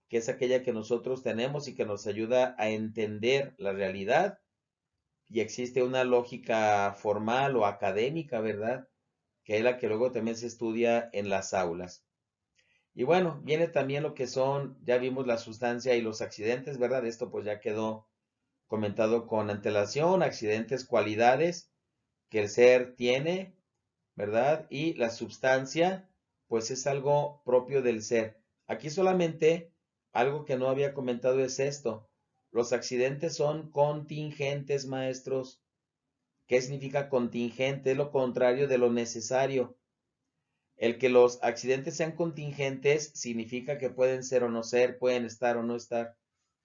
que es aquella que nosotros tenemos y que nos ayuda a entender la realidad. Y existe una lógica formal o académica, ¿verdad? Que es la que luego también se estudia en las aulas. Y bueno, viene también lo que son, ya vimos la sustancia y los accidentes, ¿verdad? Esto pues ya quedó comentado con antelación, accidentes, cualidades que el ser tiene, ¿verdad? Y la sustancia, pues es algo propio del ser. Aquí solamente algo que no había comentado es esto. Los accidentes son contingentes, maestros. ¿Qué significa contingente? Es lo contrario de lo necesario. El que los accidentes sean contingentes significa que pueden ser o no ser, pueden estar o no estar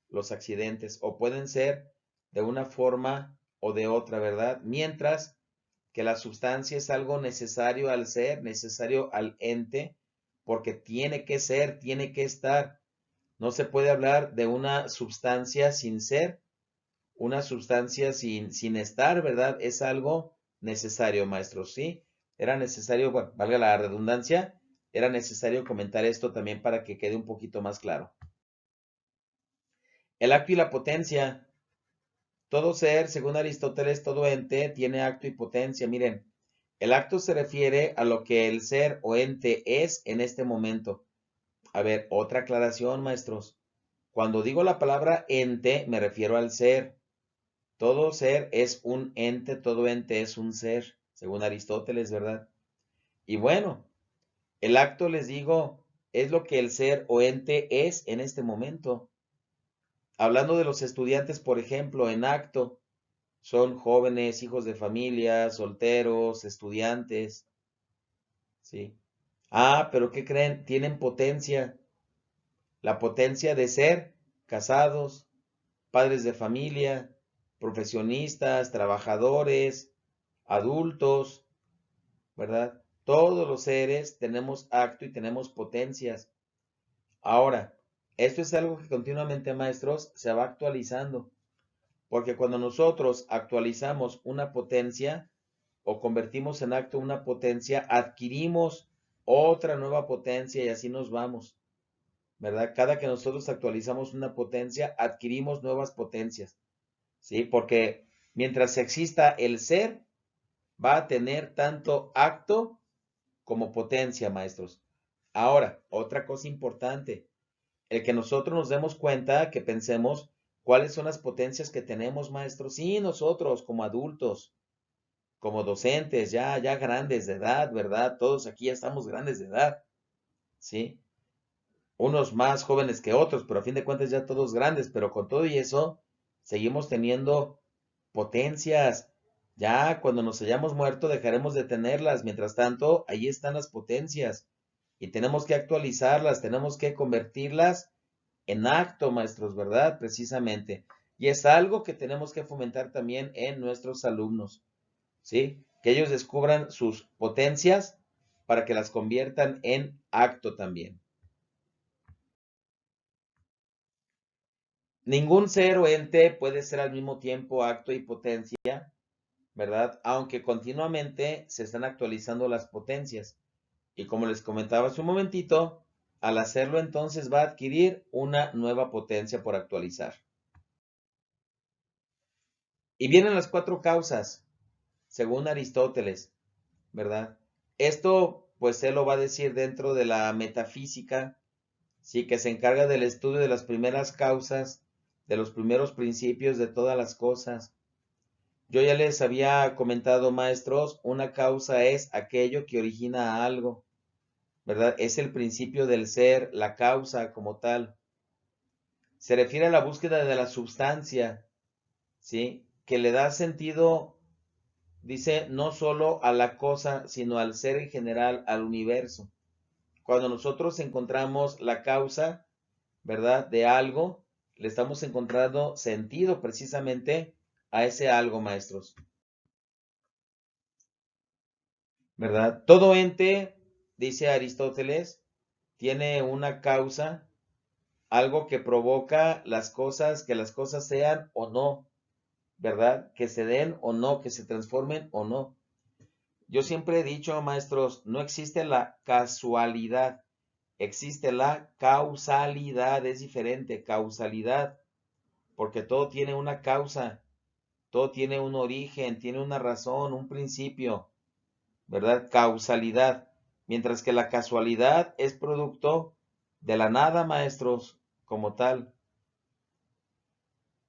los accidentes, o pueden ser de una forma o de otra, ¿verdad? Mientras que la sustancia es algo necesario al ser, necesario al ente, porque tiene que ser, tiene que estar. No se puede hablar de una sustancia sin ser, una sustancia sin estar, ¿verdad? Es algo necesario, maestro, ¿sí? Era necesario, bueno, valga la redundancia, era necesario comentar esto también para que quede un poquito más claro. El acto y la potencia. Todo ser, según Aristóteles, todo ente tiene acto y potencia. Miren, el acto se refiere a lo que el ser o ente es en este momento. A ver, otra aclaración, maestros. Cuando digo la palabra ente, me refiero al ser. Todo ser es un ente, todo ente es un ser, según Aristóteles, ¿verdad? Y bueno, el acto, les digo, es lo que el ser o ente es en este momento. Hablando de los estudiantes, por ejemplo, en acto, son jóvenes, hijos de familia, solteros, estudiantes, ¿sí? Ah, pero ¿qué creen? Tienen potencia, la potencia de ser casados, padres de familia, profesionistas, trabajadores, adultos, ¿verdad? Todos los seres tenemos acto y tenemos potencias. Ahora, esto es algo que continuamente, maestros, se va actualizando. Porque cuando nosotros actualizamos una potencia o convertimos en acto una potencia, adquirimos otra nueva potencia y así nos vamos, ¿verdad? Cada que nosotros actualizamos una potencia, adquirimos nuevas potencias, ¿sí? Porque mientras exista el ser, va a tener tanto acto como potencia, maestros. Ahora, otra cosa importante, el que nosotros nos demos cuenta, que pensemos cuáles son las potencias que tenemos, maestros. Sí, nosotros como adultos, como docentes, ya grandes de edad, ¿verdad? Todos aquí ya estamos grandes de edad, ¿sí? Unos más jóvenes que otros, pero a fin de cuentas ya todos grandes, pero con todo y eso, seguimos teniendo potencias. Ya cuando nos hayamos muerto dejaremos de tenerlas. Mientras tanto, ahí están las potencias y tenemos que actualizarlas, tenemos que convertirlas en acto, maestros, ¿verdad? Precisamente. Y es algo que tenemos que fomentar también en nuestros alumnos, ¿sí? Que ellos descubran sus potencias para que las conviertan en acto también. Ningún ser o ente puede ser al mismo tiempo acto y potencia, ¿verdad? Aunque continuamente se están actualizando las potencias. Y como les comentaba hace un momentito, al hacerlo entonces va a adquirir una nueva potencia por actualizar. Y vienen las cuatro causas, según Aristóteles, ¿verdad? Esto, pues él lo va a decir dentro de la metafísica, sí, que se encarga del estudio de las primeras causas, de los primeros principios de todas las cosas. Yo ya les había comentado, maestros, una causa es aquello que origina algo, ¿verdad? Es el principio del ser, la causa como tal. Se refiere a la búsqueda de la substancia, ¿sí? Que le da sentido, dice, no solo a la cosa, sino al ser en general, al universo. Cuando nosotros encontramos la causa, ¿verdad? De algo, le estamos encontrando sentido precisamente a ese algo, maestros, ¿verdad? Todo ente, dice Aristóteles, tiene una causa, algo que provoca las cosas, que las cosas sean o no, ¿verdad? Que se den o no, que se transformen o no. Yo siempre he dicho, maestros, no existe la casualidad, existe la causalidad, es diferente, causalidad, porque todo tiene una causa, todo tiene un origen, tiene una razón, un principio, ¿verdad? Causalidad, mientras que la casualidad es producto de la nada, maestros, como tal.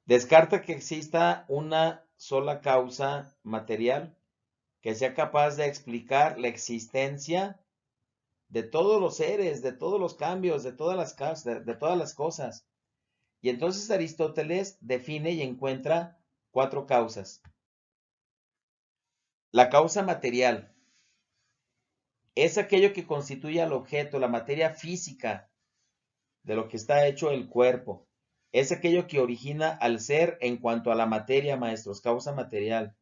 Descarta que exista una sola causa material que sea capaz de explicar la existencia de todos los seres, de todos los cambios, de todas las causas, de todas las cosas. Y entonces Aristóteles define y encuentra cuatro causas. La causa material es aquello que constituye al objeto, la materia física de lo que está hecho el cuerpo. Es aquello que origina al ser en cuanto a la materia, maestros, causa material.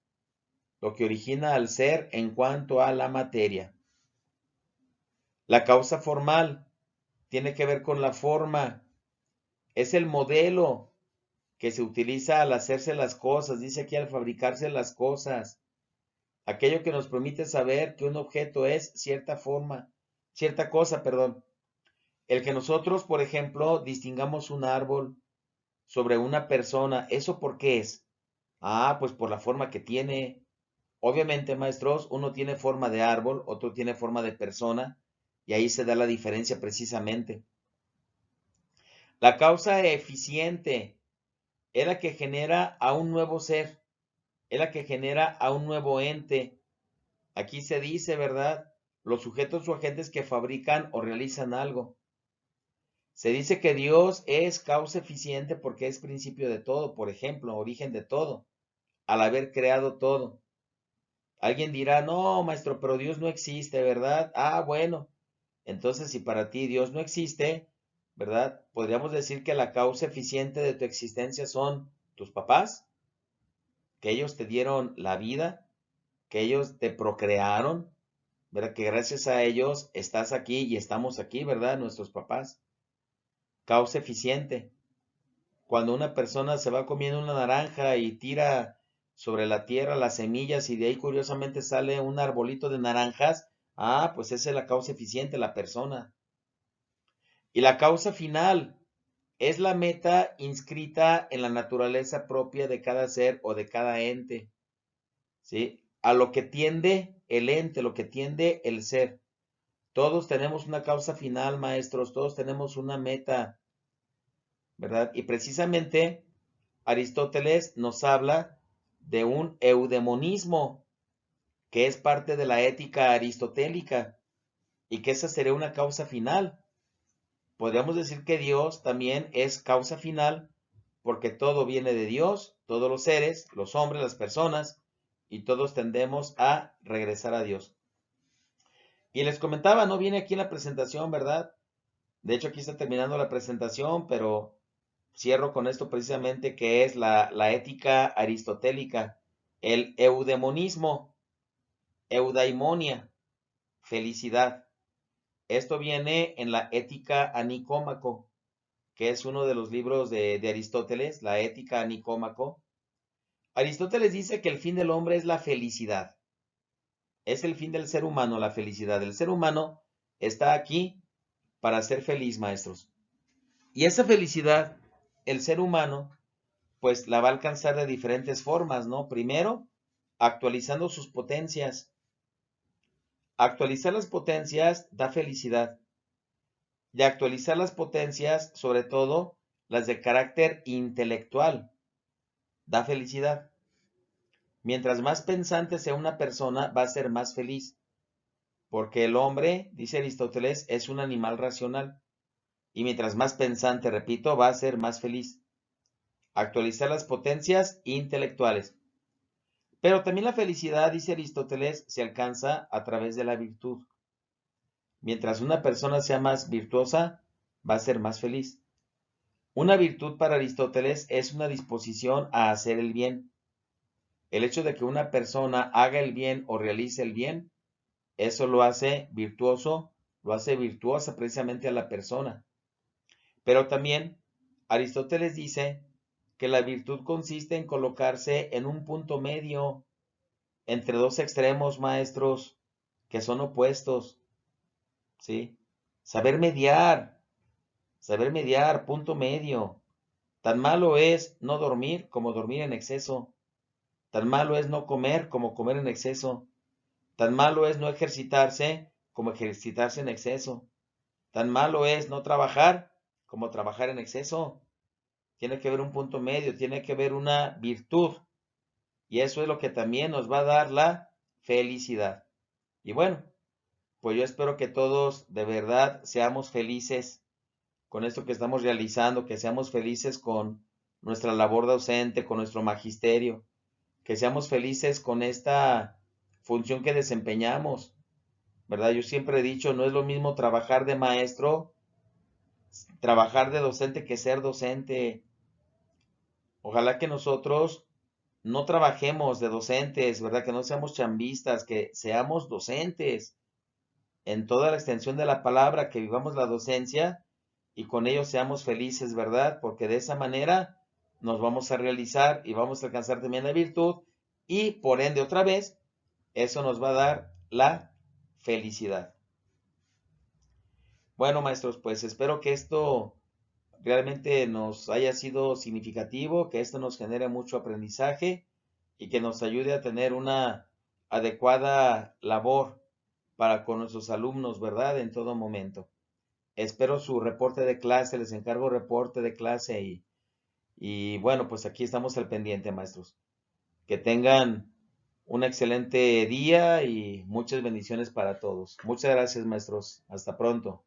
Lo que origina al ser en cuanto a la materia. La causa formal tiene que ver con la forma. Es el modelo que se utiliza al hacerse las cosas, dice aquí al fabricarse las cosas. Aquello que nos permite saber que un objeto es cierta forma, cierta cosa, perdón. El que nosotros, por ejemplo, distingamos un árbol sobre una persona, ¿eso por qué es? Ah, pues por la forma que tiene. Obviamente, maestros, uno tiene forma de árbol, otro tiene forma de persona, y ahí se da la diferencia precisamente. La causa eficiente es la que genera a un nuevo ser, es la que genera a un nuevo ente. Aquí se dice, ¿verdad? Los sujetos o agentes que fabrican o realizan algo. Se dice que Dios es causa eficiente porque es principio de todo, por ejemplo, origen de todo, al haber creado todo. Alguien dirá, no, maestro, pero Dios no existe, ¿verdad? Ah, bueno, entonces si para ti Dios no existe, ¿verdad? Podríamos decir que la causa eficiente de tu existencia son tus papás, que ellos te dieron la vida, que ellos te procrearon, ¿verdad? Que gracias a ellos estás aquí y estamos aquí, ¿verdad? Nuestros papás. Causa eficiente. Cuando una persona se va comiendo una naranja y tira sobre la tierra las semillas y de ahí curiosamente sale un arbolito de naranjas, pues esa es la causa eficiente, la persona. Y la causa final es la meta inscrita en la naturaleza propia de cada ser o de cada ente, ¿sí? A lo que tiende el ente, lo que tiende el ser. Todos tenemos una causa final, maestros, todos tenemos una meta, ¿verdad? Y precisamente Aristóteles nos habla de un eudemonismo, que es parte de la ética aristotélica, y que esa sería una causa final. Podríamos decir que Dios también es causa final, porque todo viene de Dios, todos los seres, los hombres, las personas, y todos tendemos a regresar a Dios. Y les comentaba, no viene aquí en la presentación, ¿verdad? De hecho, aquí está terminando la presentación, pero cierro con esto precisamente que es la ética aristotélica, el eudemonismo, eudaimonia, felicidad. Esto viene en la Ética a Nicómaco, que es uno de los libros de Aristóteles, la Ética a Nicómaco. Aristóteles dice que el fin del hombre es la felicidad. Es el fin del ser humano, la felicidad. El ser humano está aquí para ser feliz, maestros. Y esa felicidad, el ser humano, pues la va a alcanzar de diferentes formas, ¿no? Primero, actualizando sus potencias. Actualizar las potencias da felicidad. Y actualizar las potencias, sobre todo las de carácter intelectual, da felicidad. Mientras más pensante sea una persona, va a ser más feliz, porque el hombre, dice Aristóteles, es un animal racional. Y mientras más pensante, repito, va a ser más feliz. Actualizar las potencias intelectuales. Pero también la felicidad, dice Aristóteles, se alcanza a través de la virtud. Mientras una persona sea más virtuosa, va a ser más feliz. Una virtud para Aristóteles es una disposición a hacer el bien. El hecho de que una persona haga el bien o realice el bien, eso lo hace virtuoso, lo hace virtuosa precisamente a la persona. Pero también Aristóteles dice que la virtud consiste en colocarse en un punto medio entre dos extremos, maestros, que son opuestos, ¿sí? Saber mediar, punto medio. Tan malo es no dormir como dormir en exceso. Tan malo es no comer como comer en exceso. Tan malo es no ejercitarse como ejercitarse en exceso. Tan malo es no trabajar como trabajar en exceso. Tiene que haber un punto medio, tiene que haber una virtud. Y eso es lo que también nos va a dar la felicidad. Y bueno, pues yo espero que todos de verdad seamos felices con esto que estamos realizando, que seamos felices con nuestra labor docente, con nuestro magisterio, que seamos felices con esta función que desempeñamos, ¿verdad? Yo siempre he dicho, no es lo mismo trabajar de maestro, trabajar de docente que ser docente. Ojalá que nosotros no trabajemos de docentes, ¿verdad? Que no seamos chambistas, que seamos docentes en toda la extensión de la palabra, que vivamos la docencia y con ello seamos felices, ¿verdad? Porque de esa manera nos vamos a realizar y vamos a alcanzar también la virtud y por ende otra vez, eso nos va a dar la felicidad. Bueno, maestros, pues espero que esto realmente nos haya sido significativo, que esto nos genere mucho aprendizaje y que nos ayude a tener una adecuada labor para con nuestros alumnos, ¿verdad? En todo momento. Espero su reporte de clase, les encargo reporte de clase y bueno, pues aquí estamos al pendiente, maestros. Que tengan un excelente día y muchas bendiciones para todos. Muchas gracias, maestros. Hasta pronto.